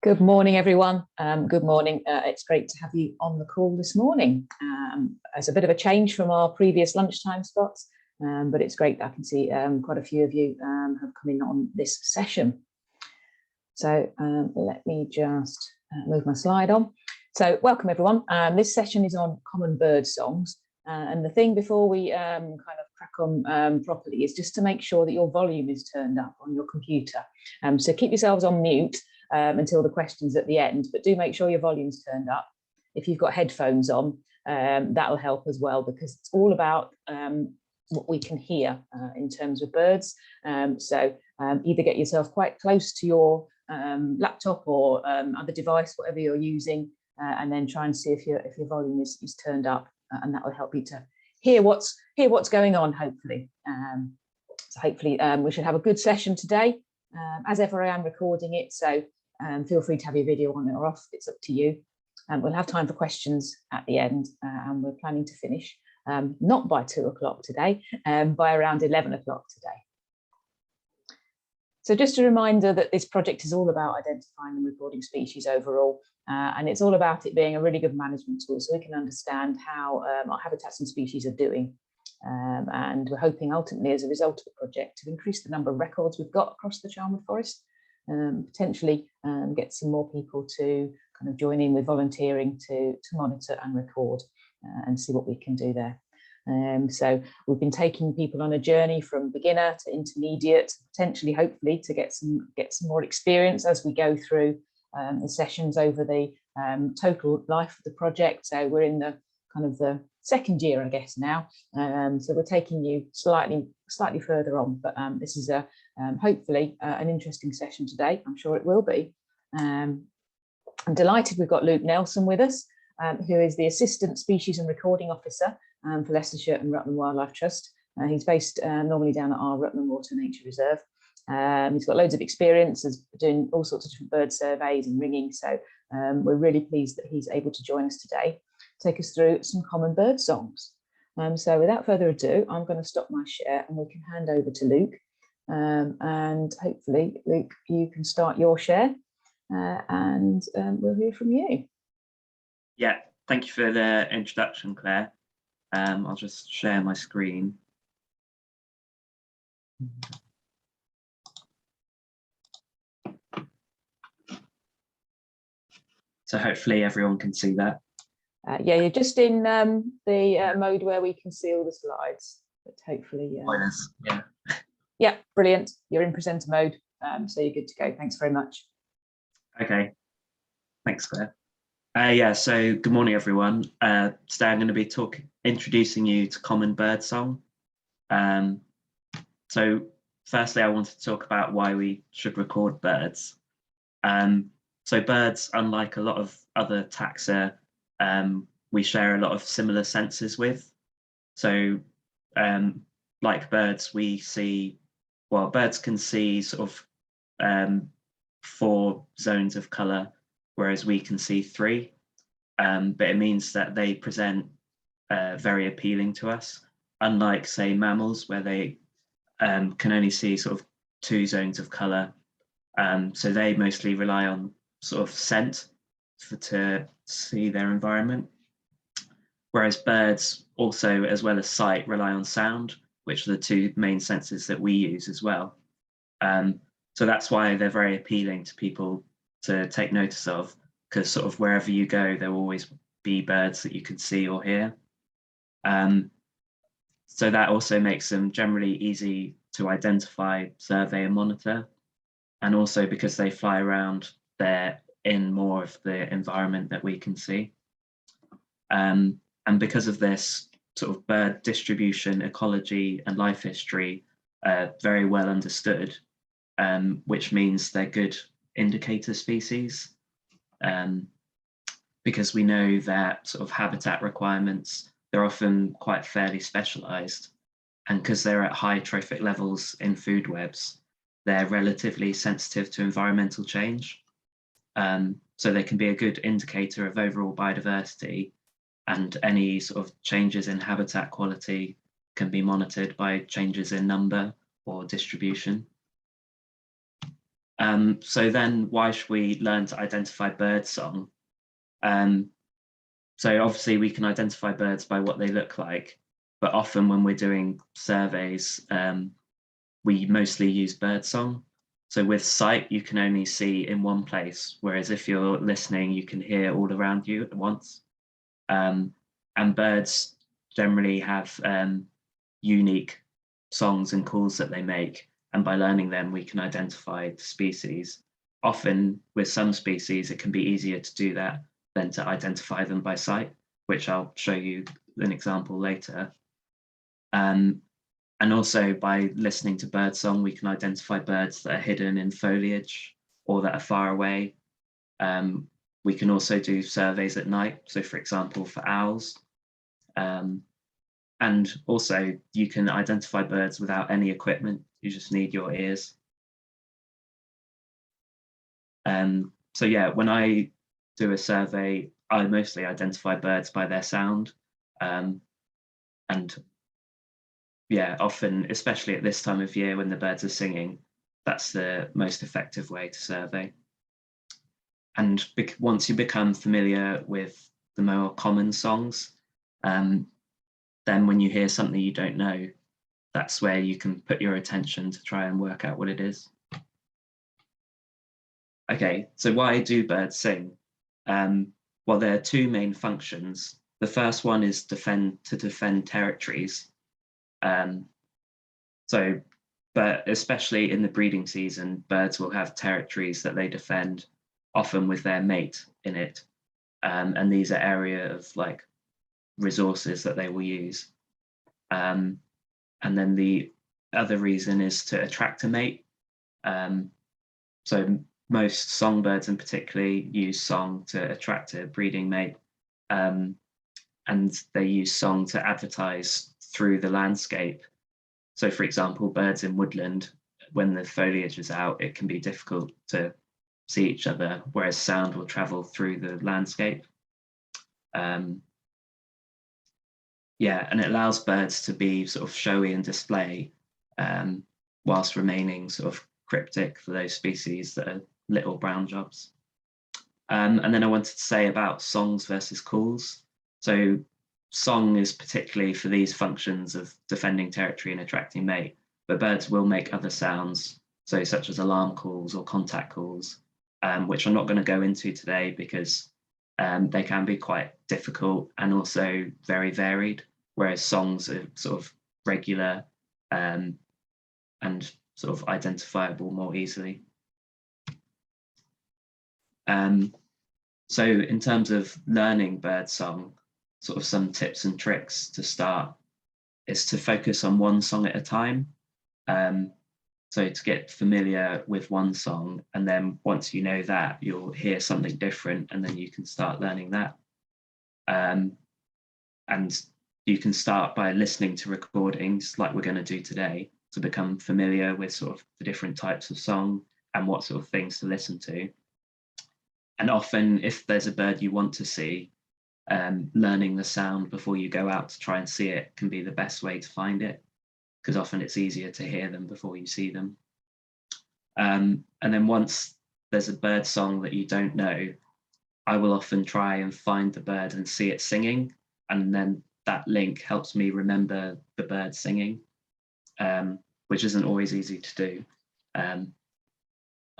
Good morning, everyone. Good morning. It's great to have you on the call this morning. It's a bit of a change from our previous lunchtime spots, but it's great that I can see quite a few of you have come in on this session. So let me just move my slide on. So welcome, everyone. This session is on common bird songs. And the thing before we kind of crack on properly is just to make sure that your volume is turned up on your computer. So keep yourselves on mute until the questions at the end, but do make sure your volume's turned up. If you've got headphones on, that'll help as well, because it's all about what we can hear in terms of birds. So either get yourself quite close to your laptop or other device, whatever you're using, and then try and see if your volume is turned up, and that will help you to hear what's going on, hopefully. So hopefully we should have a good session today. As ever, I am recording it, so feel free to have your video on or off. It's up to you. We'll have time for questions at the end, and we're planning to finish not by 2 o'clock today, by around 11 o'clock today. So just a reminder that this project is all about identifying and recording species overall, and it's all about it being a really good management tool so we can understand how our habitats and species are doing. And we're hoping ultimately, as a result of the project, to increase the number of records we've got across the Charnwood Forest, potentially get some more people to kind of join in with volunteering to monitor and record and see what we can do there. So we've been taking people on a journey from beginner to intermediate, potentially, hopefully, to get some more experience as we go through the sessions over the total life of the project. So we're in the kind of the second year, I guess, now. So we're taking you slightly further on, but this is hopefully an interesting session today. I'm sure it will be. I'm delighted we've got Luke Nelson with us, who is the Assistant Species and Recording Officer for Leicestershire and Rutland Wildlife Trust. He's based normally down at our Rutland Water Nature Reserve. He's got loads of experience as doing all sorts of different bird surveys and ringing, so we're really pleased that he's able to join us today, take us through some common bird songs. So without further ado, I'm going to stop my share and we can hand over to Luke. And hopefully, Luke, you can start your share and we'll hear from you. Yeah, thank you for the introduction, Claire. I'll just share my screen. So hopefully everyone can see that. Yeah, you're just in the mode where we can see all the slides, but hopefully, yeah. Yeah, brilliant. You're in presenter mode, so you're good to go. Thanks very much. Okay, thanks, Claire. Yeah, so good morning, everyone. Today I'm going to be introducing you to common bird song. So firstly, I wanted to talk about why we should record birds. So birds, unlike a lot of other taxa, we share a lot of similar senses with. So like birds, birds can see sort of 4 zones of colour, whereas we can see 3. But it means that they present very appealing to us, unlike, say, mammals, where they can only see sort of 2 zones of colour. So they mostly rely on sort of scent to see their environment. Whereas birds also, as well as sight, rely on sound, which are the 2 main senses that we use as well. So that's why they're very appealing to people to take notice of, because sort of wherever you go, there will always be birds that you can see or hear. So that also makes them generally easy to identify, survey and monitor. And also because they fly around, they're in more of the environment that we can see. And because of this, sort of bird distribution, ecology and life history are very well understood, which means they're good indicator species. Because we know that sort of habitat requirements, they're often quite fairly specialised, and because they're at high trophic levels in food webs, they're relatively sensitive to environmental change. So they can be a good indicator of overall biodiversity, and any sort of changes in habitat quality can be monitored by changes in number or distribution. So then why should we learn to identify birdsong? So obviously we can identify birds by what they look like, but often when we're doing surveys, we mostly use birdsong. So with sight, you can only see in one place, whereas if you're listening, you can hear all around you at once. And birds generally have unique songs and calls that they make, and by learning them, we can identify the species. Often with some species, it can be easier to do that than to identify them by sight, which I'll show you an example later. And also by listening to birdsong, we can identify birds that are hidden in foliage or that are far away. We can also do surveys at night. So for example, for owls. And also you can identify birds without any equipment. You just need your ears. So yeah, when I do a survey, I mostly identify birds by their sound. And yeah, often, especially at this time of year when the birds are singing, that's the most effective way to survey. And once you become familiar with the more common songs, then when you hear something you don't know, that's where you can put your attention to try and work out what it is. Okay, so why do birds sing? Well, there are two main functions. The first one is to defend territories. But especially in the breeding season, birds will have territories that they defend, often with their mate in it. And these are areas of like resources that they will use. And then the other reason is to attract a mate. So most songbirds in particularly use song to attract a breeding mate. And they use song to advertise through the landscape. So for example, birds in woodland, when the foliage is out, it can be difficult to see each other, whereas sound will travel through the landscape. Yeah, and it allows birds to be sort of showy and display, whilst remaining sort of cryptic for those species that are little brown jobs. And then I wanted to say about songs versus calls. So song is particularly for these functions of defending territory and attracting mate, but birds will make other sounds, so such as alarm calls or contact calls, which I'm not going to go into today because they can be quite difficult and also very varied, whereas songs are sort of regular and sort of identifiable more easily. So in terms of learning birdsong, sort of some tips and tricks to start is to focus on one song at a time. So to get familiar with one song, and then once you know that, you'll hear something different, and then you can start learning that. And you can start by listening to recordings like we're going to do today to become familiar with sort of the different types of song and what sort of things to listen to. And often if there's a bird you want to see, learning the sound before you go out to try and see it can be the best way to find it, because often it's easier to hear them before you see them. And then once there's a bird song that you don't know, I will often try and find the bird and see it singing, and then that link helps me remember the bird singing, which isn't always easy to do. And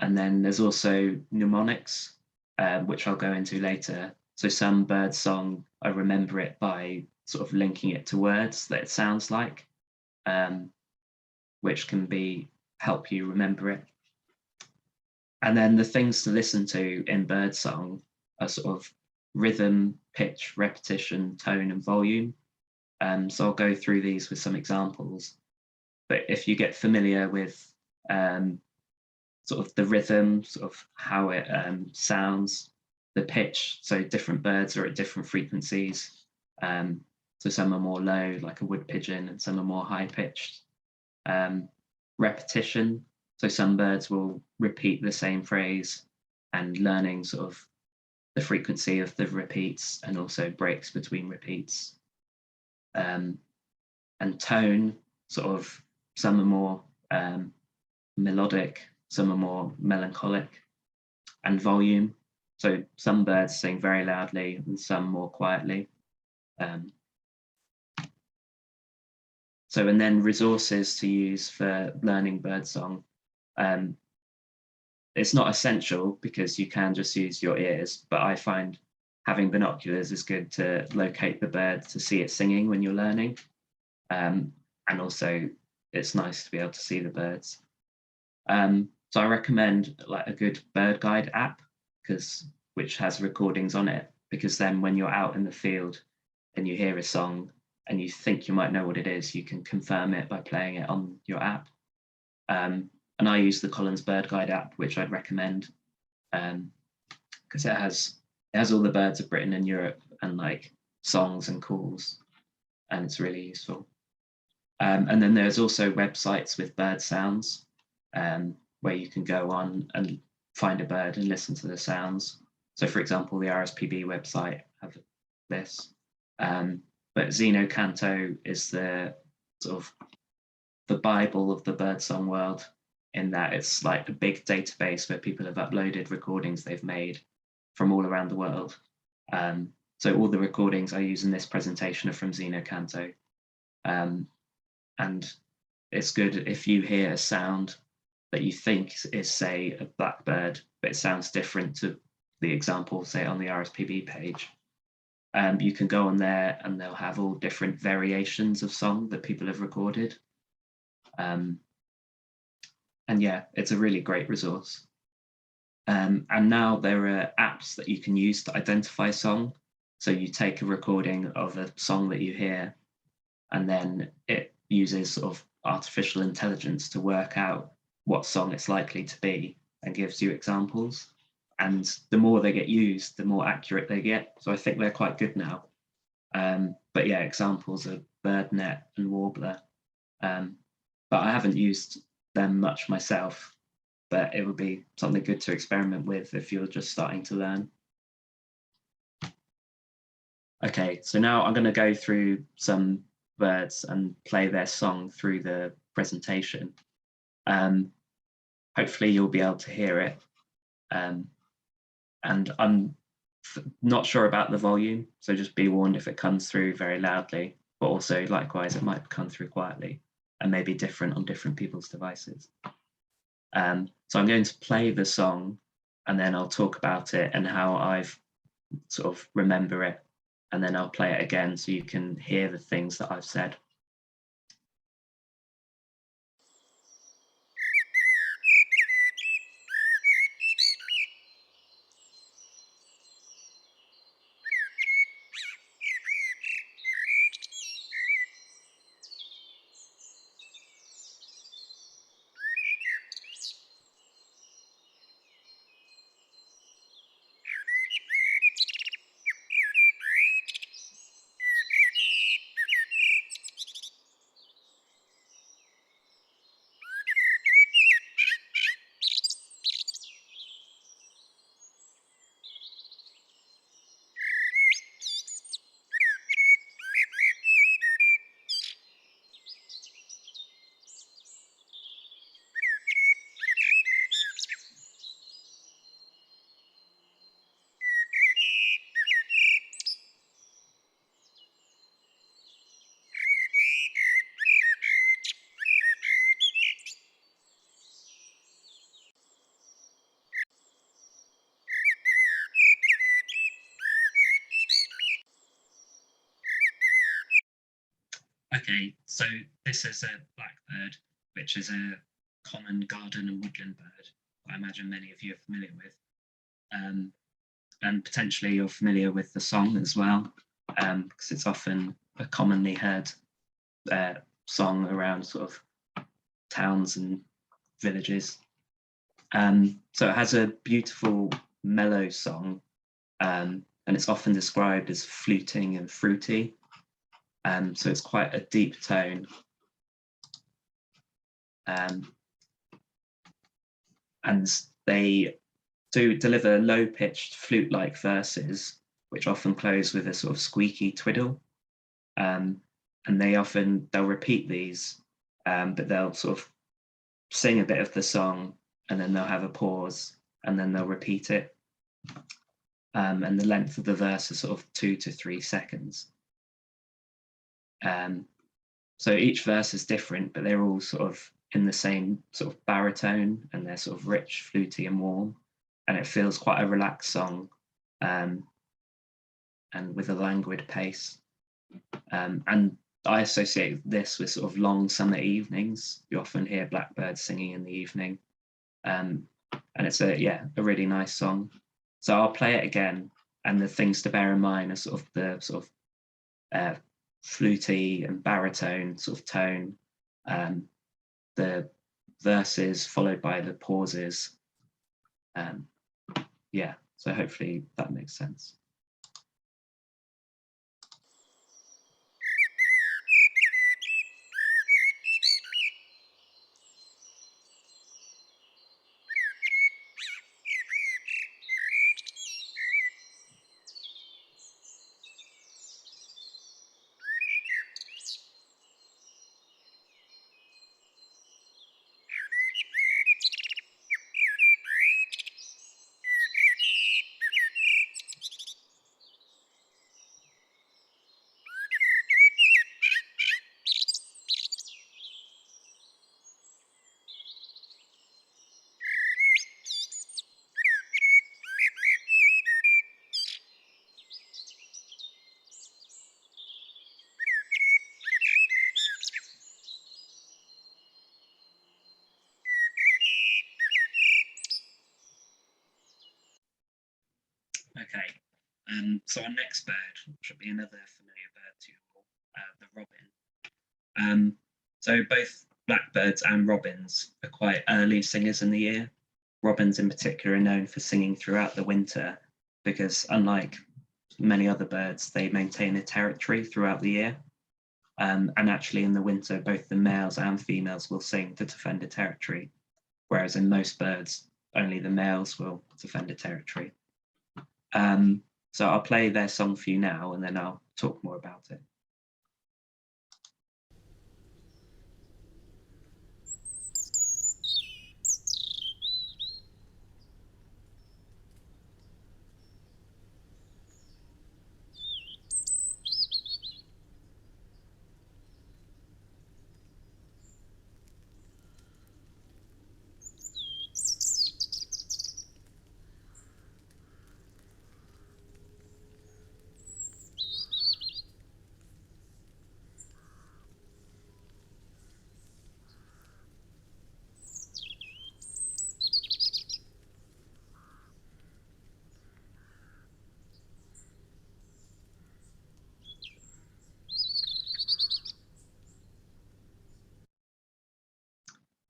then there's also mnemonics, which I'll go into later. So some bird song, I remember it by sort of linking it to words that it sounds like, which can help you remember it. And then the things to listen to in bird song are sort of rhythm, pitch, repetition, tone, and volume. So I'll go through these with some examples. But if you get familiar with sort of the rhythm, sort of how it sounds, the pitch, so different birds are at different frequencies. So some are more low, like a wood pigeon, and some are more high pitched. Repetition, so some birds will repeat the same phrase, and learning sort of the frequency of the repeats and also breaks between repeats. And tone, sort of some are more melodic, some are more melancholic, and volume. So some birds sing very loudly and some more quietly. And then resources to use for learning birdsong. It's not essential because you can just use your ears, but I find having binoculars is good to locate the bird, to see it singing when you're learning. And also it's nice to be able to see the birds. So I recommend like a good bird guide app, which has recordings on it, because then when you're out in the field and you hear a song and you think you might know what it is, you can confirm it by playing it on your app. And I use the Collins Bird Guide app, which I'd recommend, because it has all the birds of Britain and Europe and like songs and calls, and it's really useful. And then there's also websites with bird sounds, where you can go on and find a bird and listen to the sounds. So for example, the RSPB website have this, but Xenocanto is the sort of the Bible of the birdsong world, in that it's like a big database where people have uploaded recordings they've made from all around the world. So all the recordings I use in this presentation are from Xenocanto. And it's good if you hear a sound that you think is, say, a blackbird, but it sounds different to the example, say, on the RSPB page. You can go on there and they'll have all different variations of song that people have recorded. And yeah, it's a really great resource. And now there are apps that you can use to identify song. So you take a recording of a song that you hear, and then it uses sort of artificial intelligence to work out what song it's likely to be and gives you examples. And the more they get used, the more accurate they get. So I think they're quite good now. But yeah, examples are BirdNet and Warbler. But I haven't used them much myself, but it would be something good to experiment with if you're just starting to learn. Okay, so now I'm going to go through some birds and play their song through the presentation. Hopefully you'll be able to hear it. And I'm not sure about the volume, so just be warned if it comes through very loudly, but also likewise it might come through quietly and may be different on different people's devices. So I'm going to play the song and then I'll talk about it and how I've sort of remember it, and then I'll play it again so you can hear the things that I've said. Okay, so this is a blackbird, which is a common garden and woodland bird. I imagine many of you are familiar with. And potentially you're familiar with the song as well, because it's often a commonly heard song around sort of towns and villages. So it has a beautiful mellow song, and it's often described as fluting and fruity. So it's quite a deep tone. And they do deliver low-pitched flute-like verses, which often close with a sort of squeaky twiddle. And they'll repeat these, but they'll sort of sing a bit of the song and then they'll have a pause, and then they'll repeat it. And the length of the verse is sort of 2 to 3 seconds. So each verse is different, but they're all sort of in the same sort of baritone, and they're sort of rich, fluty and warm. And it feels quite a relaxed song, and with a languid pace. And I associate this with sort of long summer evenings. You often hear blackbirds singing in the evening. And it's a really nice song. So I'll play it again, and the things to bear in mind are sort of the sort of fluty and baritone sort of tone, the verses followed by the pauses. So hopefully that makes sense. Okay, so our next bird should be another familiar bird to you all, the robin. So both blackbirds and robins are quite early singers in the year. Robins in particular are known for singing throughout the winter because, unlike many other birds, they maintain a territory throughout the year. And actually in the winter, both the males and females will sing to defend a territory, whereas in most birds, only the males will defend a territory. So I'll play their song for you now, and then I'll talk more about it.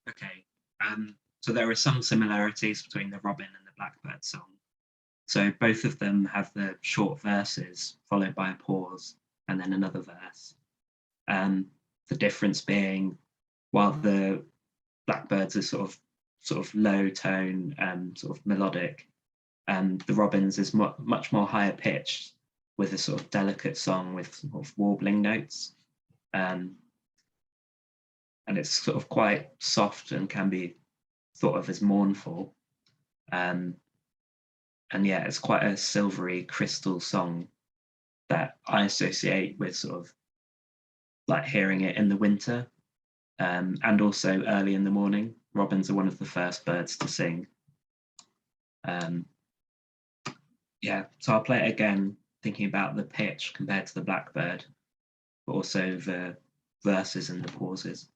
Okay, so there are some similarities between the robin and the blackbird song. So both of them have the short verses followed by a pause and then another verse. The difference being, while the blackbirds are sort of low tone and sort of melodic, the robins is much more higher pitched with a sort of delicate song with sort of warbling notes. And it's sort of quite soft and can be thought of as mournful. And yeah, it's quite a silvery crystal song that I associate with sort of like hearing it in the winter, and also early in the morning. Robins are one of the first birds to sing. So I'll play it again, thinking about the pitch compared to the blackbird, but also the verses and the pauses.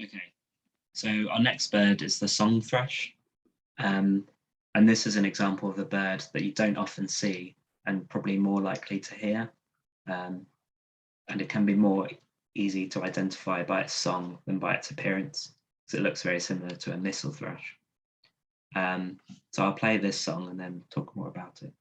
Okay, so our next bird is the song thrush. And this is an example of a bird that you don't often see and probably more likely to hear. And it can be more easy to identify by its song than by its appearance, because it looks very similar to a missel thrush. So I'll play this song and then talk more about it.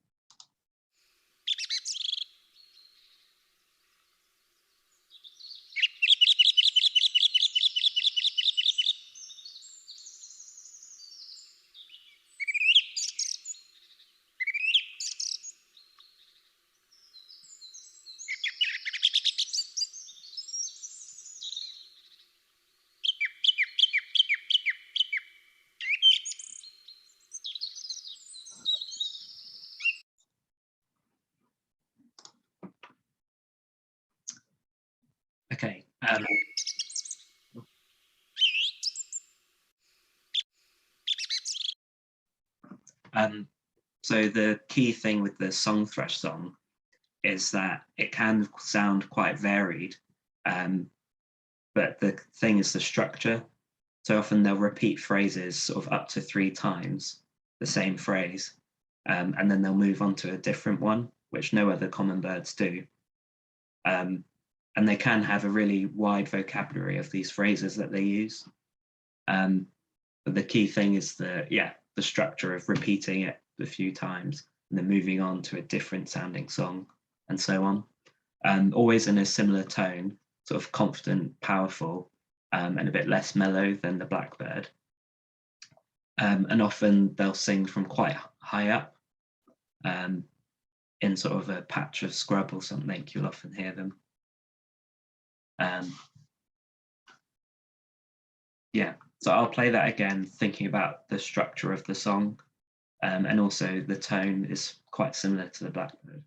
Okay. So the key thing with the song thrush song is that it can sound quite varied, but the thing is the structure. So often they'll repeat phrases sort of up to 3 times, the same phrase, and then they'll move on to a different one, which no other common birds do. And they can have a really wide vocabulary of these phrases that they use. But the key thing is the structure of repeating it a few times and then moving on to a different sounding song and so on. Always in a similar tone, sort of confident, powerful, and a bit less mellow than the blackbird. And often they'll sing from quite high up, in sort of a patch of scrub or something. You'll often hear them. Yeah, so I'll play that again, thinking about the structure of the song, and also the tone is quite similar to the blackbird.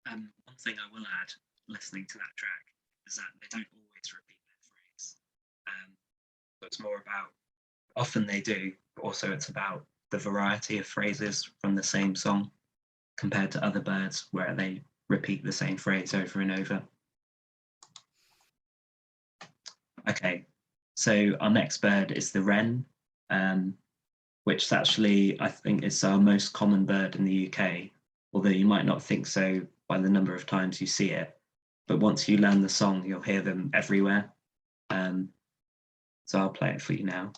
One thing I will add, listening to that track, is that they don't always repeat their phrase. So it's more about, often they do, but also it's about the variety of phrases from the same song compared to other birds where they repeat the same phrase over and over. Okay, so our next bird is the wren, which actually I think is our most common bird in the UK, although you might not think so by the number of times you see it. But once you learn the song, you'll hear them everywhere. So I'll play it for you now.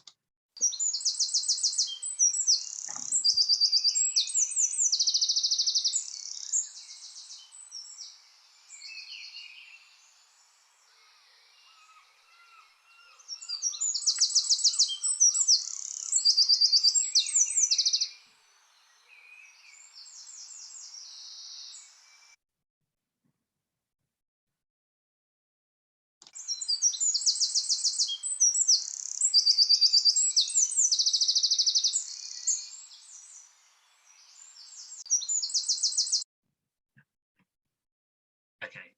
Okay,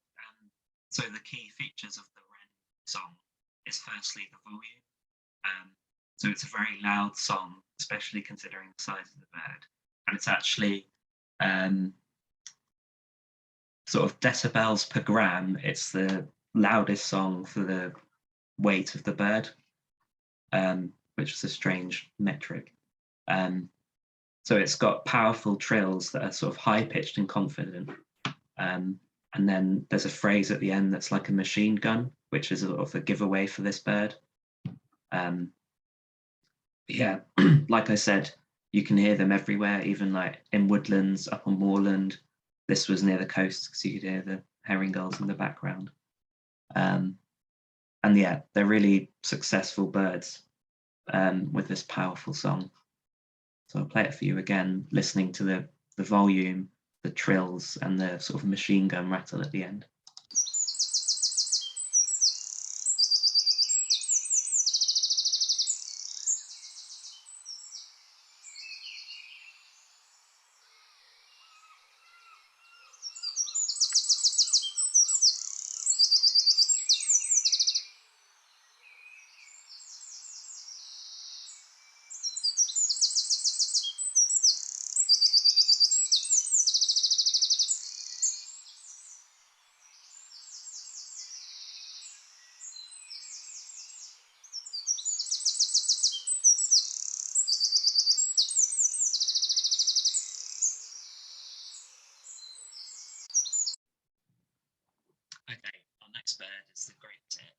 so the key features of the wren song is firstly the volume. So it's a very loud song, especially considering the size of the bird. And it's actually sort of decibels per gram, it's the loudest song for the weight of the bird, which is a strange metric. So it's got powerful trills that are sort of high pitched and confident. And then there's a phrase at the end that's like a machine gun, which is sort of a giveaway for this bird. Yeah, like I said, you can hear them everywhere, even like in woodlands, up on moorland. This was near the coast because you could hear the herring gulls in the background. And yeah, they're really successful birds with this powerful song. So I'll play it for you again, listening to the volume, the trills, and the sort of machine gun rattle at the end. Okay, our next bird is the great tit,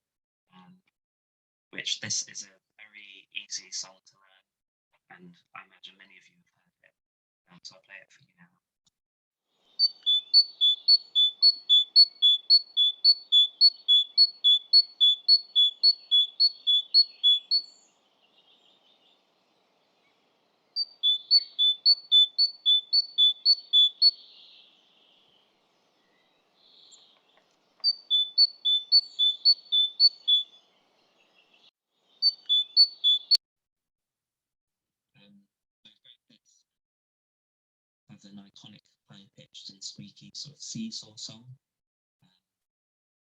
which this is a very easy song to learn, and I imagine many of you have heard it, so I'll play it for you now. Have an iconic high-pitched and squeaky sort of seesaw song.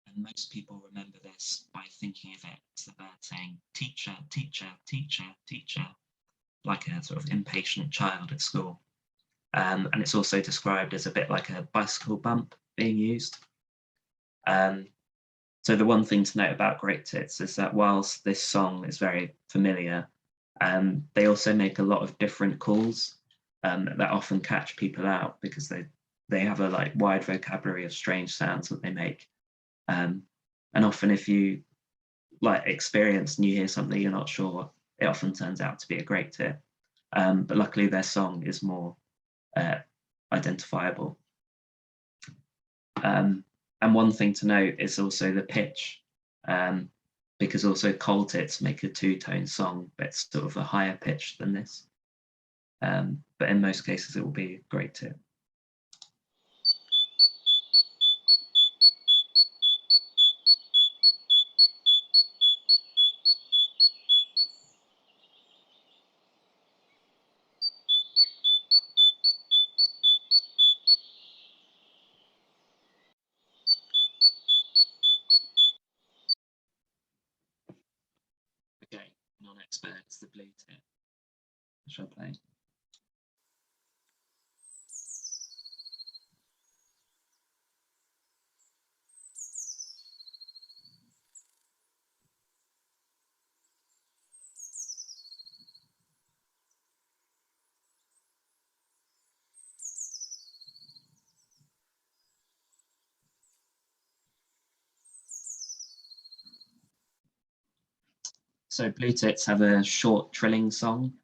And most people remember this by thinking of it as the bird saying, teacher, teacher, teacher, teacher, like a sort of impatient child at school. And it's also described as a bit like a bicycle bump being used. So the one thing to note about great tits is that whilst this song is very familiar, they also make a lot of different calls that often catch people out because they have a like wide vocabulary of strange sounds that they make. And often if you like experience and you hear something you're not sure, it often turns out to be a great tit. But luckily their song is more identifiable. And one thing to note is also the pitch, because also coal tits make a two-tone song, but it's sort of a higher pitch than this. But in most cases, it will be a great tit. Okay, and our next bird is the blue tit, which I'll play. So blue tits have a short trilling song,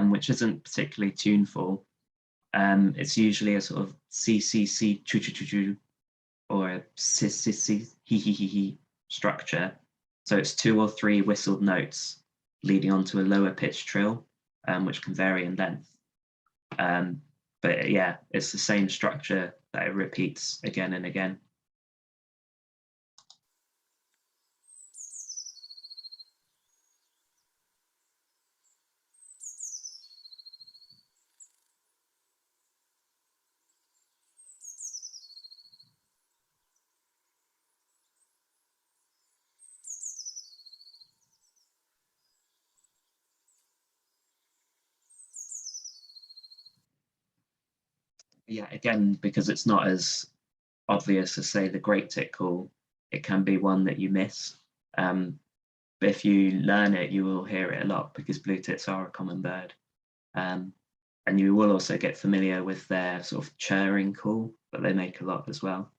which isn't particularly tuneful. It's usually a sort of C C C choo choo choo choo or a si si si he he he he structure. So it's 2 or 3 whistled notes leading on to a lower pitched trill, which can vary in length. But yeah, it's the same structure that it repeats again and again. Yeah, again, because it's not as obvious as, say, the great tit call, it can be one that you miss. But if you learn it, you will hear it a lot because blue tits are a common bird. And you will also get familiar with their sort of churring call that they make a lot as well.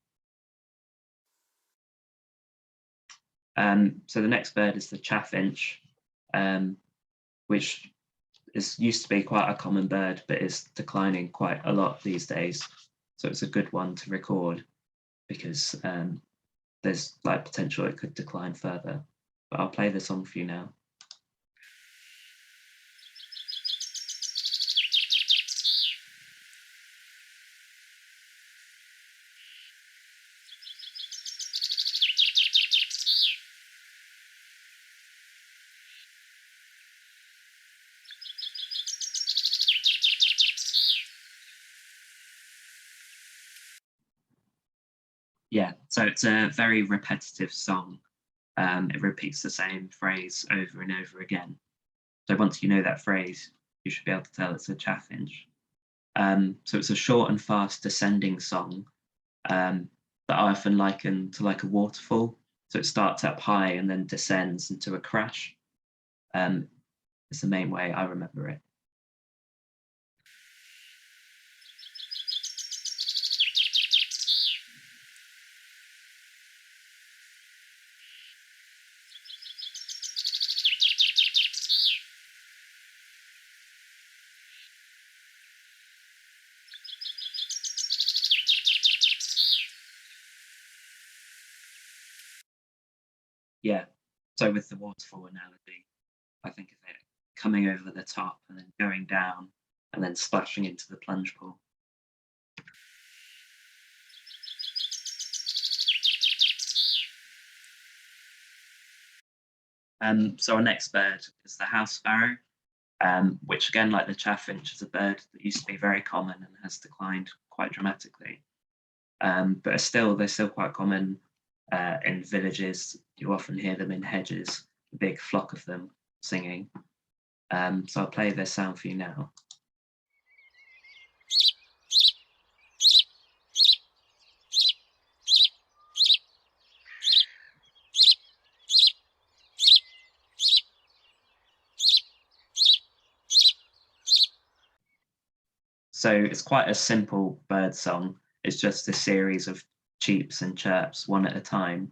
So the next bird is the chaffinch, which used to be quite a common bird, but is declining quite a lot these days. So it's a good one to record because there's like potential it could decline further. But I'll play the song for you now. Yeah, so it's a very repetitive song. It repeats the same phrase over and over again. So once you know that phrase, you should be able to tell it's a chaffinch. So it's a short and fast descending song that I often liken to like a waterfall. So it starts up high and then descends into a crash. It's the main way I remember it. Yeah, so with the waterfall analogy, I think of it coming over the top and then going down and then splashing into the plunge pool. So our next bird is the house sparrow, which again, like the chaffinch, is a bird that used to be very common and has declined quite dramatically. But they're still quite common in villages. You often hear them in hedges, a big flock of them singing. So I'll play their sound for you now. So it's quite a simple bird song. It's just a series of cheeps and chirps, one at a time.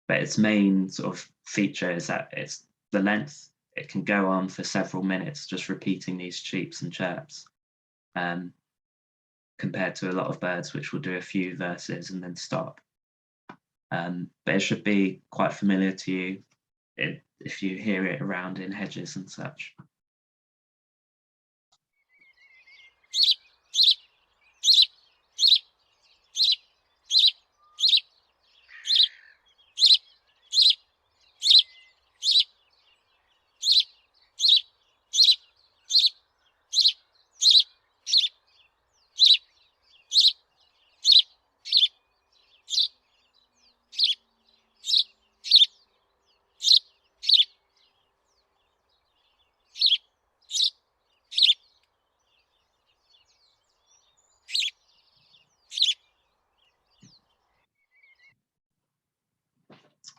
But its main sort of feature is that it's the length. It can go on for several minutes just repeating these cheeps and chirps, compared to a lot of birds which will do a few verses and then stop. But it should be quite familiar to you if you hear it around in hedges and such.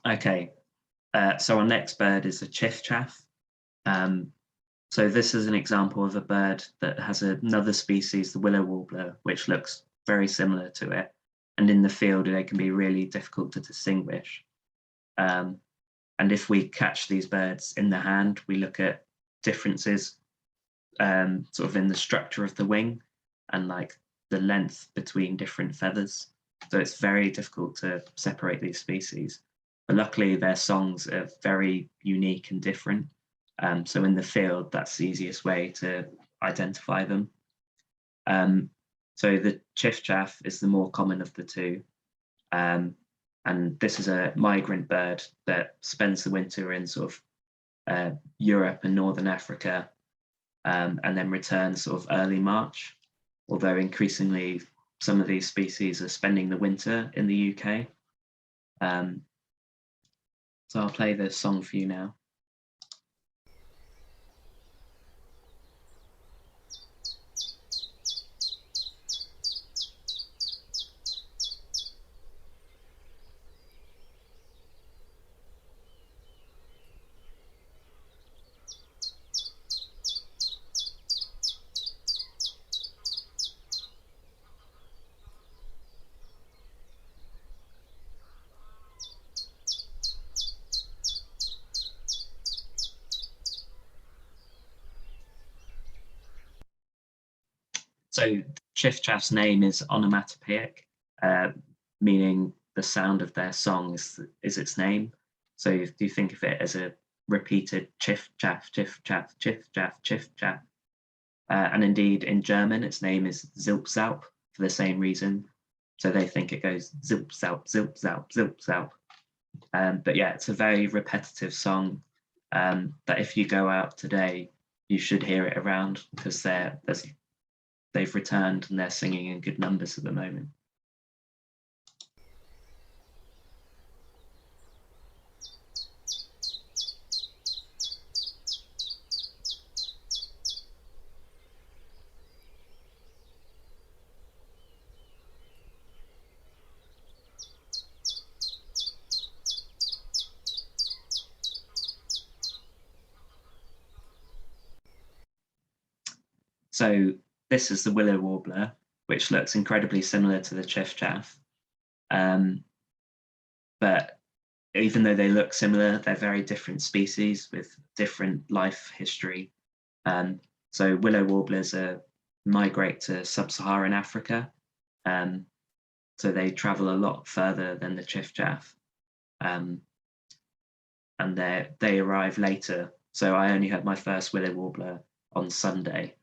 Okay, so our next bird is a chaff. So this is an example of a bird that has another species, the willow warbler, which looks very similar to it. And in the field, they can be really difficult to distinguish. And if we catch these birds in the hand, we look at differences sort of in the structure of the wing and like the length between different feathers. So it's very difficult to separate these species. But luckily, their songs are very unique and different. So in the field, that's the easiest way to identify them. So the chaff is the more common of the two. And this is a migrant bird that spends the winter in sort of Europe and Northern Africa, and then returns sort of early March, although increasingly some of these species are spending the winter in the UK. So I'll play the song for you now. So chiff-chaff's name is onomatopoeic, meaning the sound of their song is its name. So if you think of it as a repeated chiff-chaff, chiff-chaff, chiff-chaff, chiff-chaff. And indeed, in German, its name is zilp-zalp for the same reason. So they think it goes zilp-zalp, zilp-zalp, zilp-zalp. But yeah, it's a very repetitive song that if you go out today, you should hear it around, because they've returned and they're singing in good numbers at the moment. So this is the willow warbler, which looks incredibly similar to the chiff-chaff. But even though they look similar, they're very different species with different life history. So willow warblers migrate to sub-Saharan Africa. So they travel a lot further than the chiff-chaff. And they arrive later. So I only had my first willow warbler on Sunday.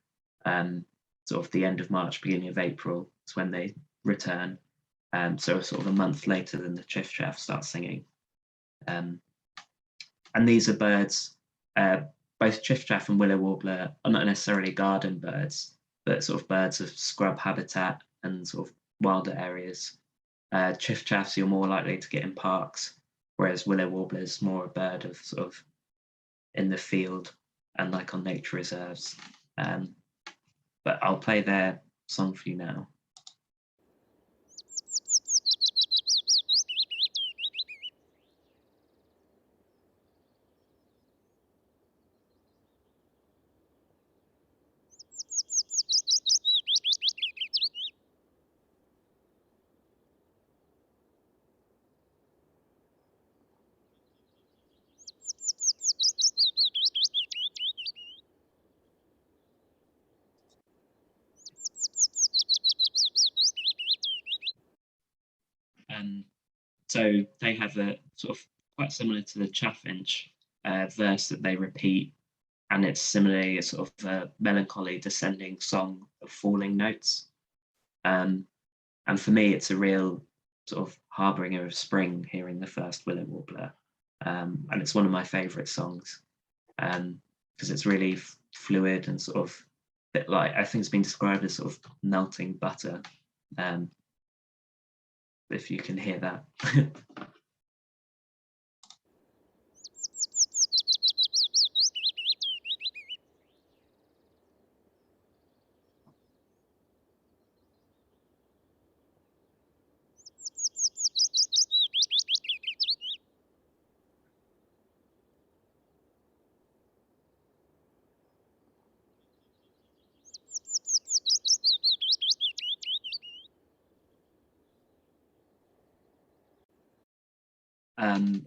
Sort of the end of March, beginning of April is when they return. So sort of a month later than the chiff-chaff start singing. And these are birds, both chiff-chaff and willow warbler are not necessarily garden birds, but sort of birds of scrub habitat and sort of wilder areas. Chiff-chaffs you're more likely to get in parks, whereas willow warbler's more a bird of sort of in the field and like on nature reserves. But I'll play their song for you now. So they have a sort of quite similar to the chaffinch verse that they repeat, and it's similarly a sort of a melancholy descending song of falling notes. And for me, it's a real sort of harbinger of spring hearing the first willow warbler. And it's one of my favourite songs because it's really fluid and sort of a bit like, I think it's been described as sort of melting butter. If you can hear that.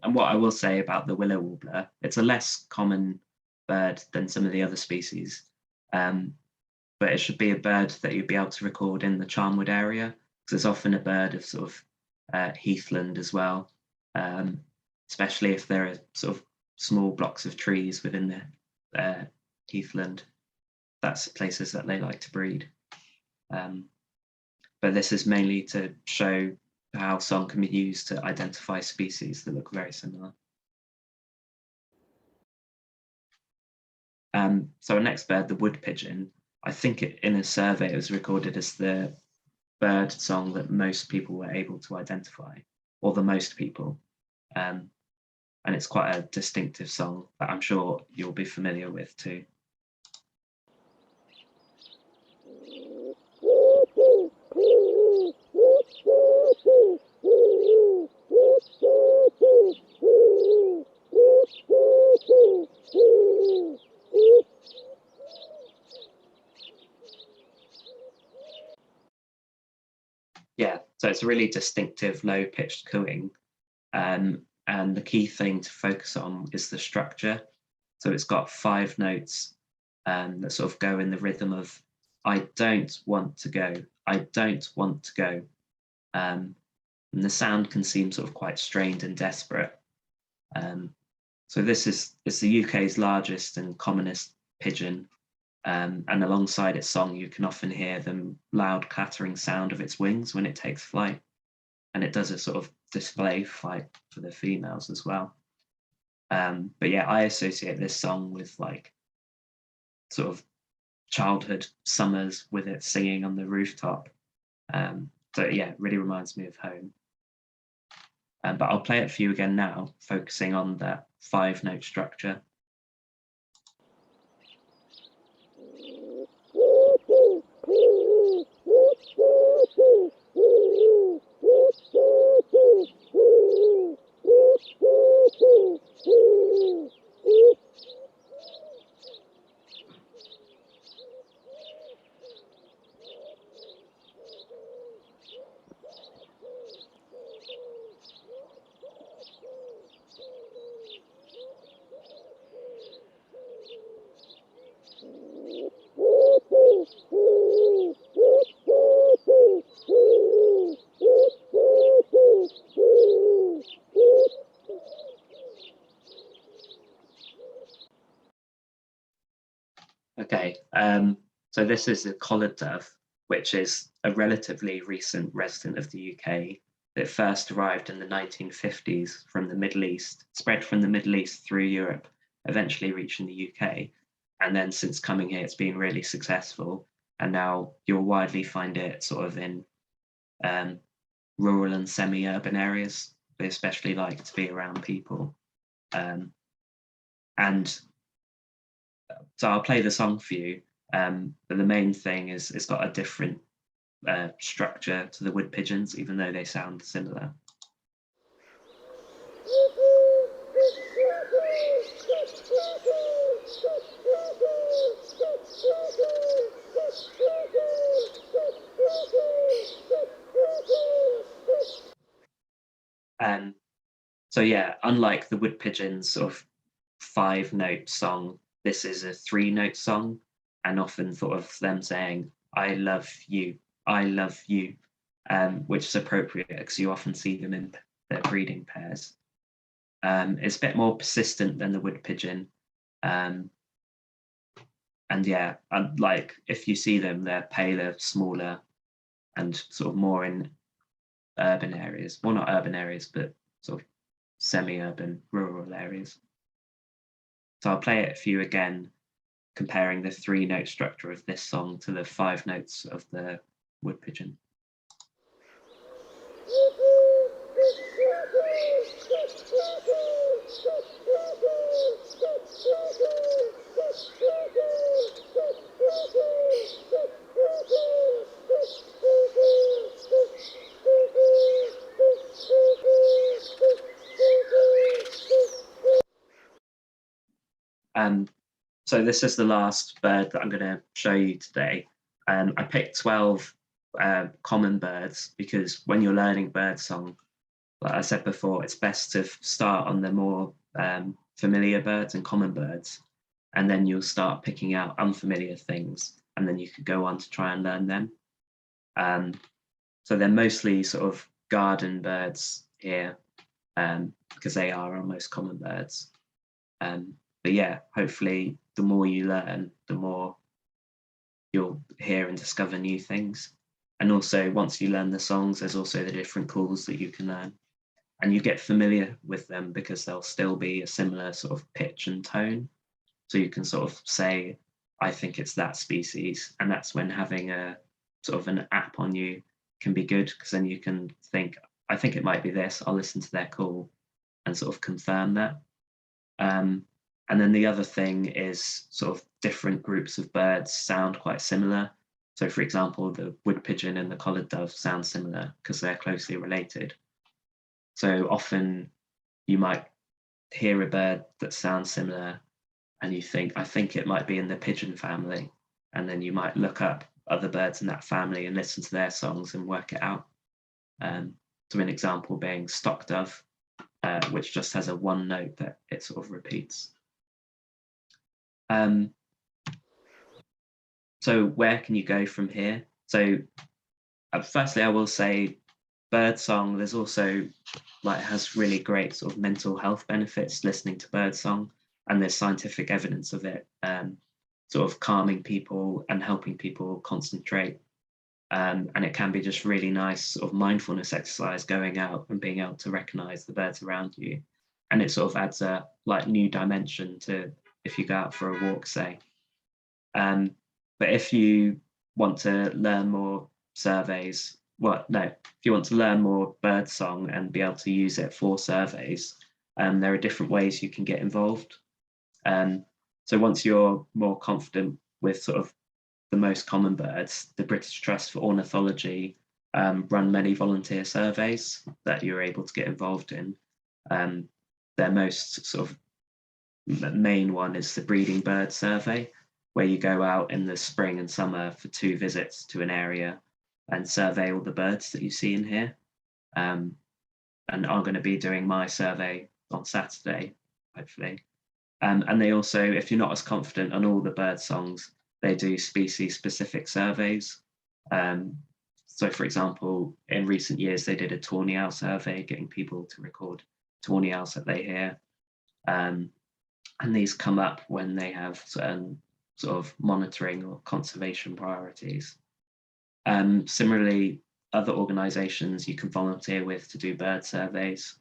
And what I will say about the willow warbler, it's a less common bird than some of the other species, but it should be a bird that you'd be able to record in the Charnwood area, because it's often a bird of sort of heathland as well, especially if there are sort of small blocks of trees within the heathland. That's places that they like to breed. But this is mainly to show how song can be used to identify species that look very similar. So our next bird, the wood pigeon, I think in a survey it was recorded as the bird song that most people were able to identify, or the most people. And it's quite a distinctive song that I'm sure you'll be familiar with too. Yeah, so it's a really distinctive low-pitched cooing, and the key thing to focus on is the structure. So it's got 5 notes that sort of go in the rhythm of I don't want to go. I don't want to go. And the sound can seem sort of quite strained and desperate. So this is the UK's largest and commonest pigeon. And alongside its song, you can often hear the loud clattering sound of its wings when it takes flight. And it does a sort of display flight for the females as well. But yeah, I associate this song with like sort of childhood summers with it singing on the rooftop. So yeah, it really reminds me of home. But I'll play it for you again now, focusing on that 5-note structure. Okay, so this is the collared dove, which is a relatively recent resident of the UK that first arrived in the 1950s from the Middle East, spread from the Middle East through Europe, eventually reaching the UK. And then since coming here, it's been really successful. And now you'll widely find it sort of in rural and semi-urban areas. They especially like to be around people. And so I'll play the song for you, but the main thing is it's got a different structure to the wood pigeons, even though they sound similar. So yeah, unlike the wood pigeons sort of 5-note song, this is a 3-note song, and often thought of them saying, I love you, which is appropriate because you often see them in their breeding pairs. It's a bit more persistent than the wood pigeon. And yeah, like if you see them, they're paler, smaller, and sort of more in urban areas. Well, not urban areas, but sort of semi-urban, rural areas. So I'll play it for you again, comparing the 3-note structure of this song to the 5 notes of the wood pigeon. So this is the last bird that I'm going to show you today. I picked 12 common birds because when you're learning birdsong, like I said before, it's best to start on the more familiar birds and common birds, and then you'll start picking out unfamiliar things, and then you could go on to try and learn them. So they're mostly sort of garden birds here, because they are our most common birds. But yeah, hopefully the more you learn, the more you'll hear and discover new things. And also once you learn the songs, there's also the different calls that you can learn. And you get familiar with them because they'll still be a similar sort of pitch and tone. So you can sort of say, I think it's that species. And that's when having a sort of an app on you can be good, because then you can think, I think it might be this, I'll listen to their call and sort of confirm that. And then the other thing is sort of different groups of birds sound quite similar. So for example, the wood pigeon and the collared dove sound similar because they're closely related. So often you might hear a bird that sounds similar and you think, I think it might be in the pigeon family. And then you might look up other birds in that family and listen to their songs and work it out. So an example being stock dove, which just has a 1 note that it sort of repeats. So where can you go from here? So firstly, I will say birdsong, there's also has really great sort of mental health benefits listening to birdsong, and there's scientific evidence of it sort of calming people and helping people concentrate. And it can be just really nice sort of mindfulness exercise, going out and being able to recognize the birds around you. And it sort of adds a new dimension to if you go out for a walk, say. But if you want to learn more surveys, if you want to learn more birdsong and be able to use it for surveys, there are different ways you can get involved. So once you're more confident with sort of the most common birds, the British Trust for Ornithology run many volunteer surveys that you're able to get involved in. Their most sort of main one is the breeding bird survey, where you go out in the spring and summer for 2 visits to an area and survey all the birds that you see in here. And I'm going to be doing my survey on Saturday, hopefully. And they also, if you're not as confident on all the bird songs, they do species-specific surveys. So, for example, in recent years, they did a tawny owl survey, getting people to record tawny owls that they hear. And these come up when they have certain sort of monitoring or conservation priorities. Similarly, other organisations you can volunteer with to do bird surveys,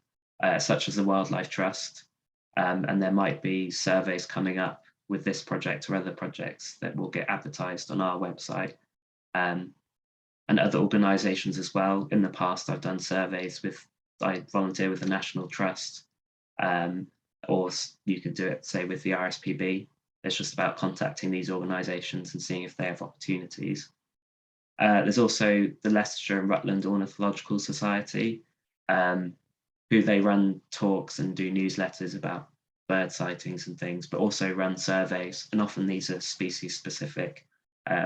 such as the Wildlife Trust. And there might be surveys coming up with this project or other projects that will get advertised on our website. And other organisations as well. In the past, I've done surveys I volunteer with the National Trust, or you could do it, say, with the RSPB. It's just about contacting these organisations and seeing if they have opportunities. There's also the Leicestershire and Rutland Ornithological Society, who they run talks and do newsletters about bird sightings and things, but also run surveys, and often these are species specific,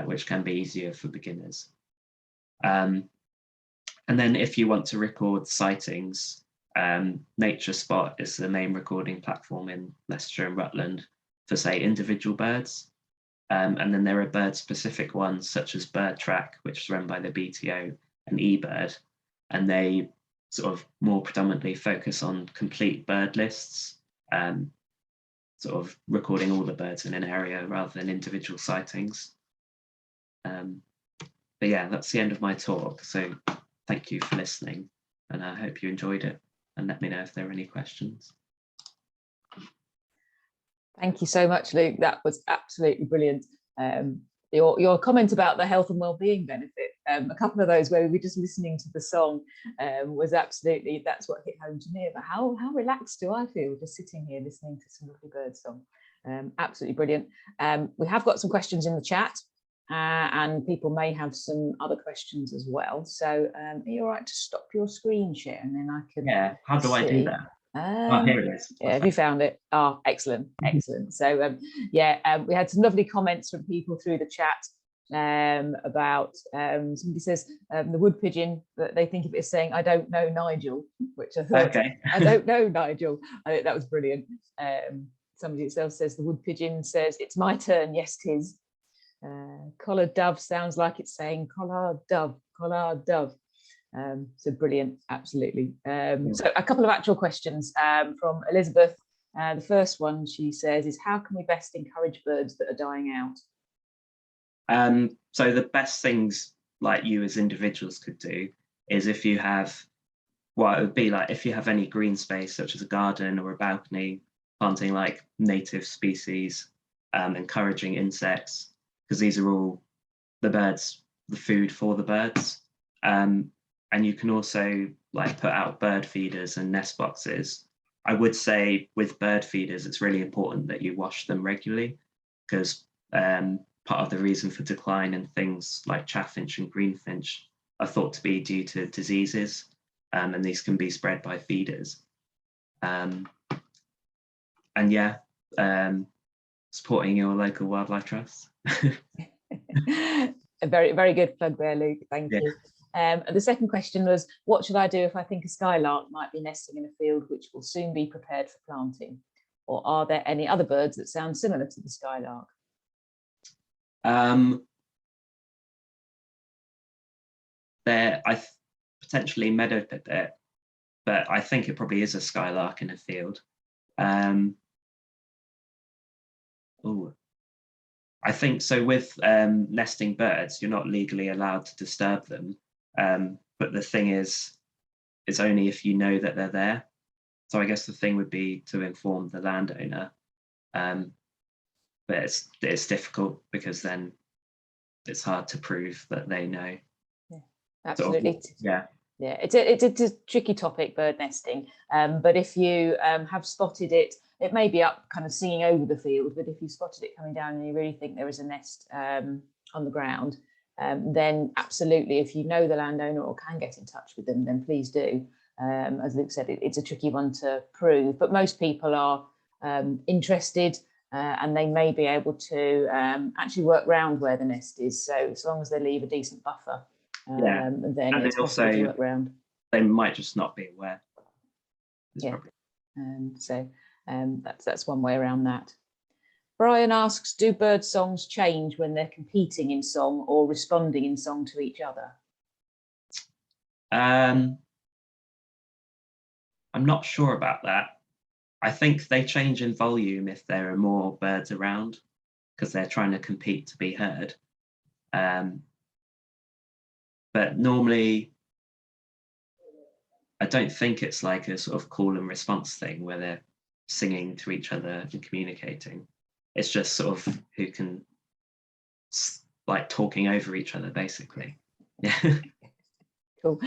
which can be easier for beginners. And then if you want to record sightings, Nature Spot is the main recording platform in Leicestershire and Rutland for, say, individual birds. And then there are bird-specific ones such as Bird Track, which is run by the BTO, and eBird, and they sort of more predominantly focus on complete bird lists, sort of recording all the birds in an area rather than individual sightings. But yeah, that's the end of my talk. So thank you for listening, and I hope you enjoyed it, and let me know if there are any questions. Thank you so much, Luke. That was absolutely brilliant. Your comment about the health and well-being benefit, a couple of those where we were just listening to the song was absolutely, that's what hit home to me about how relaxed do I feel just sitting here listening to some lovely bird song. Absolutely brilliant. We have got some questions in the chat, and people may have some other questions as well. So are you all right to stop your screen share and then I can how do I do that? Here it is. Yeah, have you found it? Oh, excellent. So we had some lovely comments from people through the chat about somebody says the wood pigeon, that they think of it as saying, I don't know Nigel, which I thought, okay. I don't know Nigel. I think that was brilliant. Somebody else says the wood pigeon says, it's my turn, yes tis. Collared dove sounds like it's saying collard dove. So brilliant, absolutely. So a couple of actual questions from Elizabeth. The first one, she says, is how can we best encourage birds that are dying out? So the best things like you as individuals could do is if you have, it would be like if you have any green space, such as a garden or a balcony, planting like native species, encouraging insects, because these are all the birds, the food for the birds. And you can also like put out bird feeders and nest boxes. I would say with bird feeders, it's really important that you wash them regularly, because part of the reason for decline in things like chaffinch and greenfinch are thought to be due to diseases, and these can be spread by feeders. Supporting your local wildlife trust. A very, very good plug there, Luke. Thank you. The second question was, what should I do if I think a skylark might be nesting in a field which will soon be prepared for planting? Or are there any other birds that sound similar to the skylark? potentially meadow pipit, but I think it probably is a skylark in a field. Oh, I think so. With nesting birds, you're not legally allowed to disturb them. But the thing is, it's only if you know that they're there. So I guess the thing would be to inform the landowner. But it's difficult because then it's hard to prove that they know. Yeah, absolutely. Sort of, yeah. Yeah, it's a tricky topic, bird nesting. But if you have spotted it, it may be up kind of singing over the field, but if you spotted it coming down and you really think there is a nest on the ground, then absolutely, if you know the landowner or can get in touch with them, then please do. As Luke said, it's a tricky one to prove, but most people are interested and they may be able to actually work round where the nest is. So as long as they leave a decent buffer, then and it's possible to work around. They might just not be aware. Yeah. That's one way around that. Brian asks, do bird songs change when they're competing in song or responding in song to each other? I'm not sure about that. I think they change in volume if there are more birds around because they're trying to compete to be heard. But normally, I don't think it's like a sort of call and response thing where they're singing to each other and communicating. It's just sort of who can, like, talking over each other, basically. Yeah. Cool.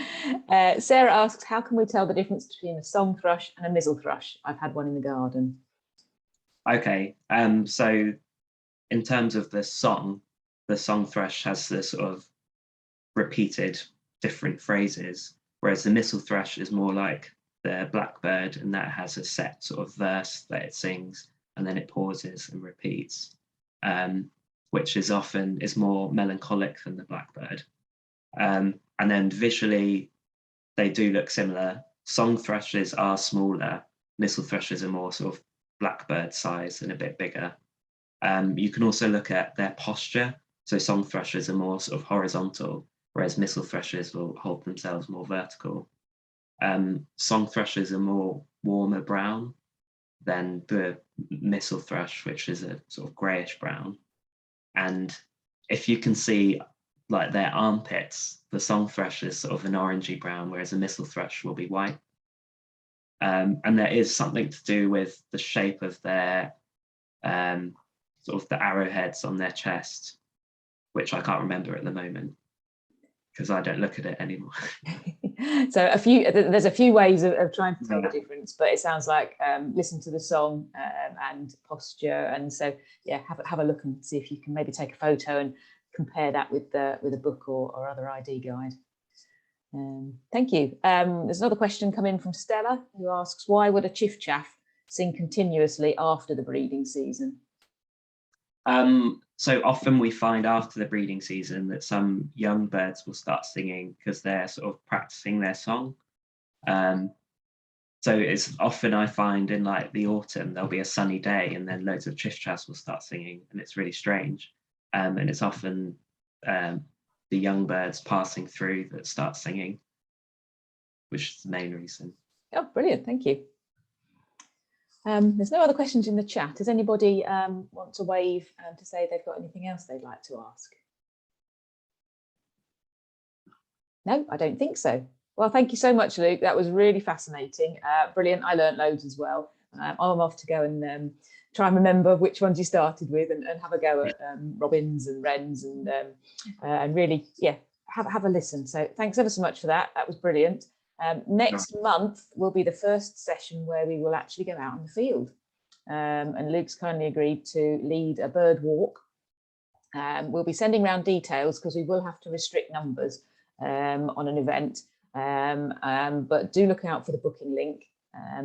Sarah asks, how can we tell the difference between a song thrush and a missel thrush? I've had one in the garden. Okay, so in terms of the song thrush has the sort of repeated different phrases, whereas the missel thrush is more like the blackbird, and that has a set sort of verse that it sings, and then it pauses and repeats, which is more melancholic than the blackbird. And then visually, they do look similar. Song thrushes are smaller. Missel thrushes are more sort of blackbird size and a bit bigger. You can also look at their posture. So song thrushes are more sort of horizontal, whereas missel thrushes will hold themselves more vertical. Song thrushes are more warmer brown than the missel thrush, which is a sort of greyish brown. And if you can see like their armpits, the song thrush is sort of an orangey brown, whereas a missel thrush will be white. And there is something to do with the shape of their sort of the arrowheads on their chest, which I can't remember at the moment because I don't look at it anymore. So there's a few ways of trying to tell the difference, but it sounds like listen to the song and posture, and so yeah, have a look and see if you can maybe take a photo and compare that with a book or other ID guide. Thank you. There's another question come in from Stella, who asks, why would a chaff sing continuously after the breeding season? So often we find after the breeding season that some young birds will start singing because they're sort of practicing their song. So it's often, I find, in like the autumn, there'll be a sunny day and then loads of chaffs will start singing, and it's really strange. And it's often the young birds passing through that start singing, which is the main reason. Oh, brilliant, thank you. There's no other questions in the chat. Does anybody want to wave to say they've got anything else they'd like to ask? No, I don't think so. Well, thank you so much, Luke. That was really fascinating. Brilliant. I learned loads as well. I'm off to go and try and remember which ones you started with and have a go at robins and wrens and really, yeah, have a listen. So thanks ever so much for that. That was brilliant. Next month will be the first session where we will actually go out in the field. And Luke's kindly agreed to lead a bird walk. We'll be sending around details because we will have to restrict numbers on an event. But do look out for the booking link.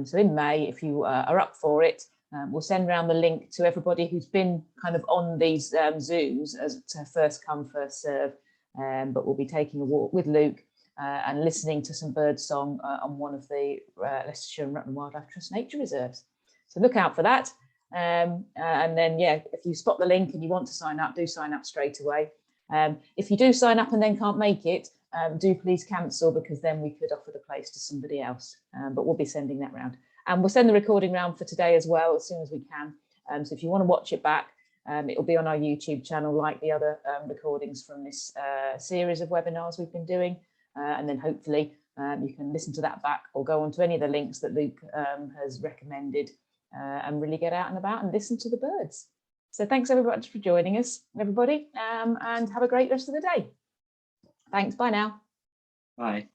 So in May, if you are up for it, we'll send around the link to everybody who's been kind of on these Zooms as to first come, first serve. But we'll be taking a walk with Luke and listening to some bird song on one of the Leicestershire and Rutland Wildlife Trust nature reserves. So look out for that. And then, yeah, if you spot the link and you want to sign up, do sign up straight away. If you do sign up and then can't make it, do please cancel, because then we could offer the place to somebody else. But we'll be sending that round, and we'll send the recording round for today as well as soon as we can. So if you want to watch it back, it'll be on our YouTube channel, like the other recordings from this series of webinars we've been doing. And then hopefully you can listen to that back, or go on to any of the links that Luke has recommended, and really get out and about and listen to the birds. So thanks everybody for joining us, everybody, and have a great rest of the day. Thanks, bye now. Bye.